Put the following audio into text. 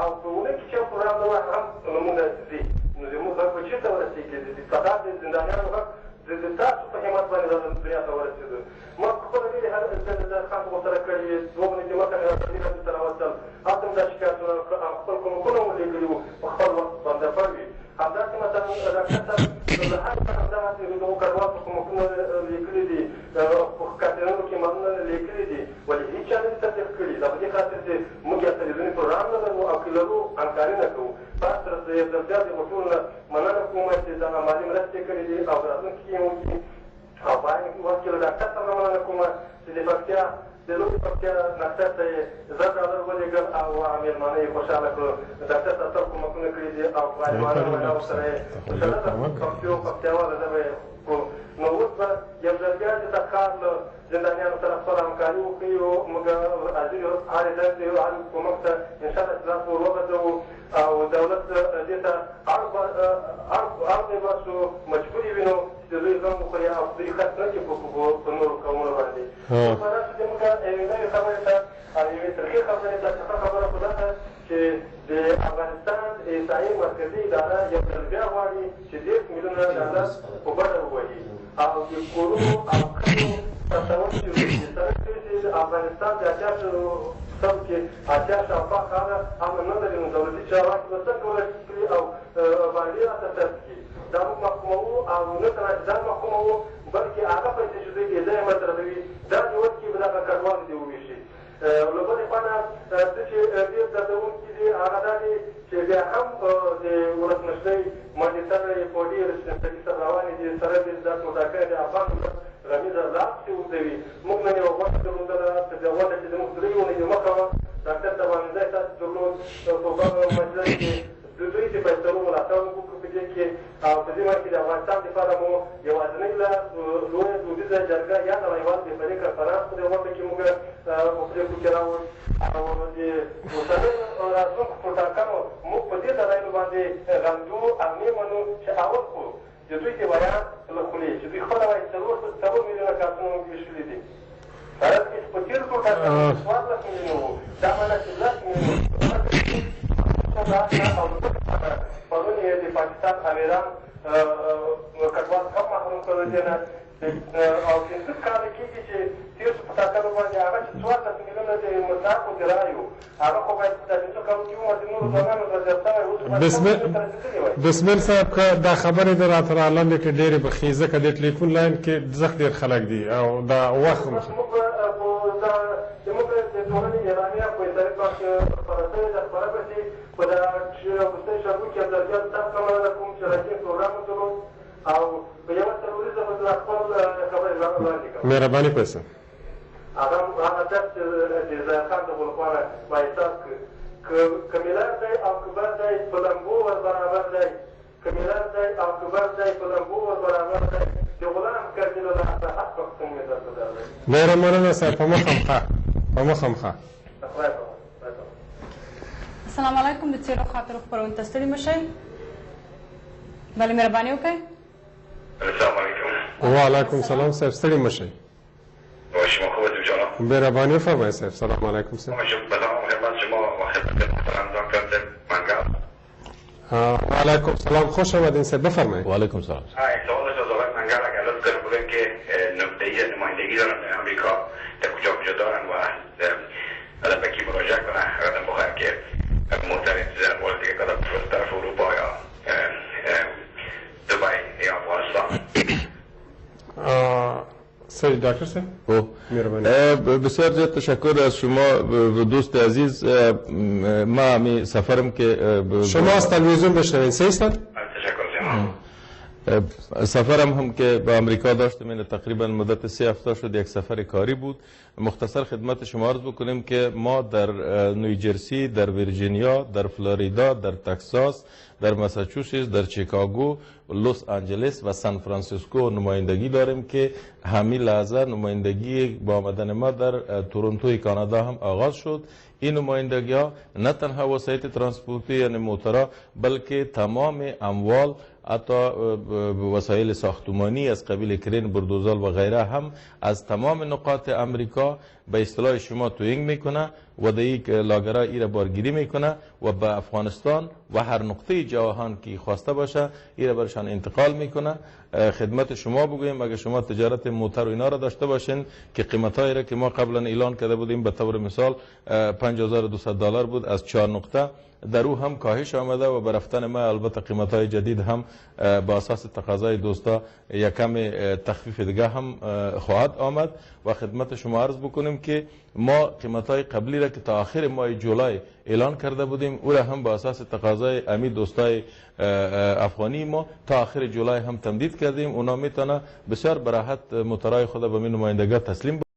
او په اونۍ کې چې پروګرام نه وای هم نومونه ځي نو زموږ غږ به چېرته ورسېږي فقط د زندانیانو غږ د تاسو په همت باندې دا دنیا ته ورسېدو ما خپله ډېرې خان غوښتنه کړې وې 2 منټې مخکې مې راته ته راوستل هلته مې دا شکایتونه خپل کومکونه مو لېږلي وو په خپل وخت باندې پړ وي همداسې مثلا ډاکټر صاحب د هر کار همدغسې دغو کډوال په کومکونه لیکلي دي په کاترینو کې ایمیلونه لیکلي دي ولې هېڅ چا نه دي تصدیق کړي دا په دې خاطر چې موږ یو تلویزیوني پروګرام نه لرو او که لرو همکاري نه کوو تاسو سره د یو ځل بیا د ټول نه مننه کوم چې دغه مالي مرستې کړي دي او راتلونکي کې یې وکړي او په هغه وخت کې له ډاکټر سره مننه کوم چې د پکتیا د لوی پکتیا نقشه ته یې $10 ولېږل او مېلمانه یې خوشحاله کړو ډاکټر صاحب ټول کومکونه کړي دي او غریبانو باندې ورسره یې خوشحاله ده پکتیاواله ده به یې کړو نو اوس به یو ځل بیا چې دا کار له زندانیانو سره خپله همکاري وکړي او موږ حاضر یو هرې دندې هر کومک ته انشاءالله چې لاس ور وغځوو او دولت دې ته اړ دی باسو مجبور یې وینو چې دوی غم وخوري او دوی خرڅ نه کړي په نورو قومونو باندې په داسې چې موږ یوې نوې خبرې ته او یوې ترخې خبرې ته ښه خبره خو دا ده چې د افغانستان احصایې مرکزي اداره یو ځل بیا غواړي چې $10 میلیونه په بډه ووهي او د کورونو او کلیو ثبتول شروع کړي سره کړي چې د افغانستان د 80 سم کې 80 شاوخوا کاله امن نه لري نو دولتي چارواکي به څنګه ولګي کړي او باندې راته ثبت کړي دا موږ محکوموو او نه تنها چې ځان محکوموو بلکې هغه پیسې چې دوی بې ځایه مصرفوي دا نیول کې به دغه کډوالو دې وویشي له بلې خوا نه څه چې ډېر دردونکي دي هغه دا دي چې بیا هم د ولسمشرۍ مجلس سره یې په ډېر سړي سره روانې دي سره دې دا ټوټاکۍ د افغان غمیزه لاس چې اوږدوي موږ نن یوه غونډه درلودله په دې غونډه چې زموږ 3 اونۍ دمخه وه ډاکټر تبانزی تاسو درلود په مجلس کې د دوی د فیصلو ملاتړ وکړو په دې کې او په دې باندې د افغانستان دپاره مو یوازینۍ لویه دودیزه جرګه یا نړیوال بهتري کنفرانس په دې غونډه کې موږ په پرېکړو کې راوړ او د اوسنۍ راتلونکو ټوټاکنو موږ په دې دلایلو باندې غمجو او نه منو چې اول خو د دوی د ویان له خولې چې دوی خپله وایي 4 میلیونه کارتونه موږ ویشلي دي فرض کې چې په تېرو ټوټاکنو 14 میلیونه وو دا معنا چې 10 میلیونه او پرون یې د پاکستان امیران کډوال هم محروم کړل دي نه او 15 کاله کېږي چې تېر شو په ټاکنو باندې هغه چې 14 میلیونه د مستحقو د رایو هغه خو باید په 15 کالو کې ومر د نورو ځوانانو رضایت شوی اوس بسمل صاحب که دا خبرې در راته رالاندې کې ډېرې پخې ځکه د ټلیفون لاین کې زښت ډېر خلک دي او دا وخت زموږ د ټولنې اعلامیه په انټرنېټ باندې خپره شوې ده خپره به شي په دا وروستۍ شېبو کې همدردیان تاسو ته مننه کوم چې راجع پروګرام مو درلود او په یوه ضروري ژبه زه خپل خبرې وړاندې کوم مهرباني پیسه هغه درس چې د ظاهر خان د غلخوا نه ما احساس کړ که میلاد دی او که بر دی په لمبو ور برابر دی که میلاد دی او که بر دی په لمبو ور برابر دی د غلام کردي له لاسه حق پښتون مې درته درلود ډېره مننه صاحب په مخ هم ښه په مخ هم ښه السلام علیکم د څېړو خاطرو خپرونې ته ستړي مه شئ بله مهرباني وکړئ السلام علیکم وعلیکم سلام صاحب ستړي مه شئ شما خوب هستید جناب مهربانی بفرمایید صاحب سلام علیکم صاحب سلام خدمت شما و خدمت محترم دکتر منگل وعلیکم سلام خوش آمدین صاحب بفرمایید وعلیکم سلام سوالش از آقای منگل اگر لطف کنه بودن که نقطه‌ای نمایندگی دارن در امریکا در کجا دارن و الان به کی مراجعه کنه اگر بخواهیم که محترم در مورد که قدم طرف اروپا یا دبی یا افغانستان سید دکتر صاحب بسیار زیاد تشکر از شما دوست عزیز ما همی سفرم که شما از تلویزیون بشنوین سیستان سفرم هم که به امریکا داشتم این تقریبا مدت 3 هفته شد یک سفر کاری بود مختصر خدمت شما عرض بکنیم که ما در نیوجرسی در ویرجینیا در فلوریدا در تکساس در ماساچوست در چیکاگو لس آنجلس و سان فرانسیسکو نمایندگی داریم که همین لحظه نمایندگی با آمدن ما در تورنتوی کانادا هم آغاز شد این نمایندگی ها نه تنها وسایل ترانسپورتی یعنی موتورا بلکه تمام اموال حتی وسایل ساختمانی از قبیل کرین بردوزال و غیره هم از تمام نقاط امریکا لاگرها به اصطلاح شما توینگ میکنه و در یک لاگرها ایره بارگیری میکنه و به افغانستان و هر نقطه جهان که خواسته باشه ایره برشان انتقال میکنه. خدمت شما بگویم اگر شما تجارت موتر و اینا را داشته باشین که قیمتایی را که ما قبلا اعلان کرده بودیم به طور مثال $5200 بود از 4 نقطه، در او هم کاهش آمده و به رفتن ما البته قیمت‌های جدید هم با اساس تقاضای دوستا یکم تخفیف دیگه هم خواهد آمد. و خدمت شما عرض بکنیم که ما قیمت‌های قبلی را که تا آخر ماه جولای اعلان کرده بودیم او را هم با اساس تقاضای امی دوستای افغانی ما تا آخر جولای هم تمدید کردیم. اونا میتونه بسیار براحت موترهای خود به نمایندگان تسلیم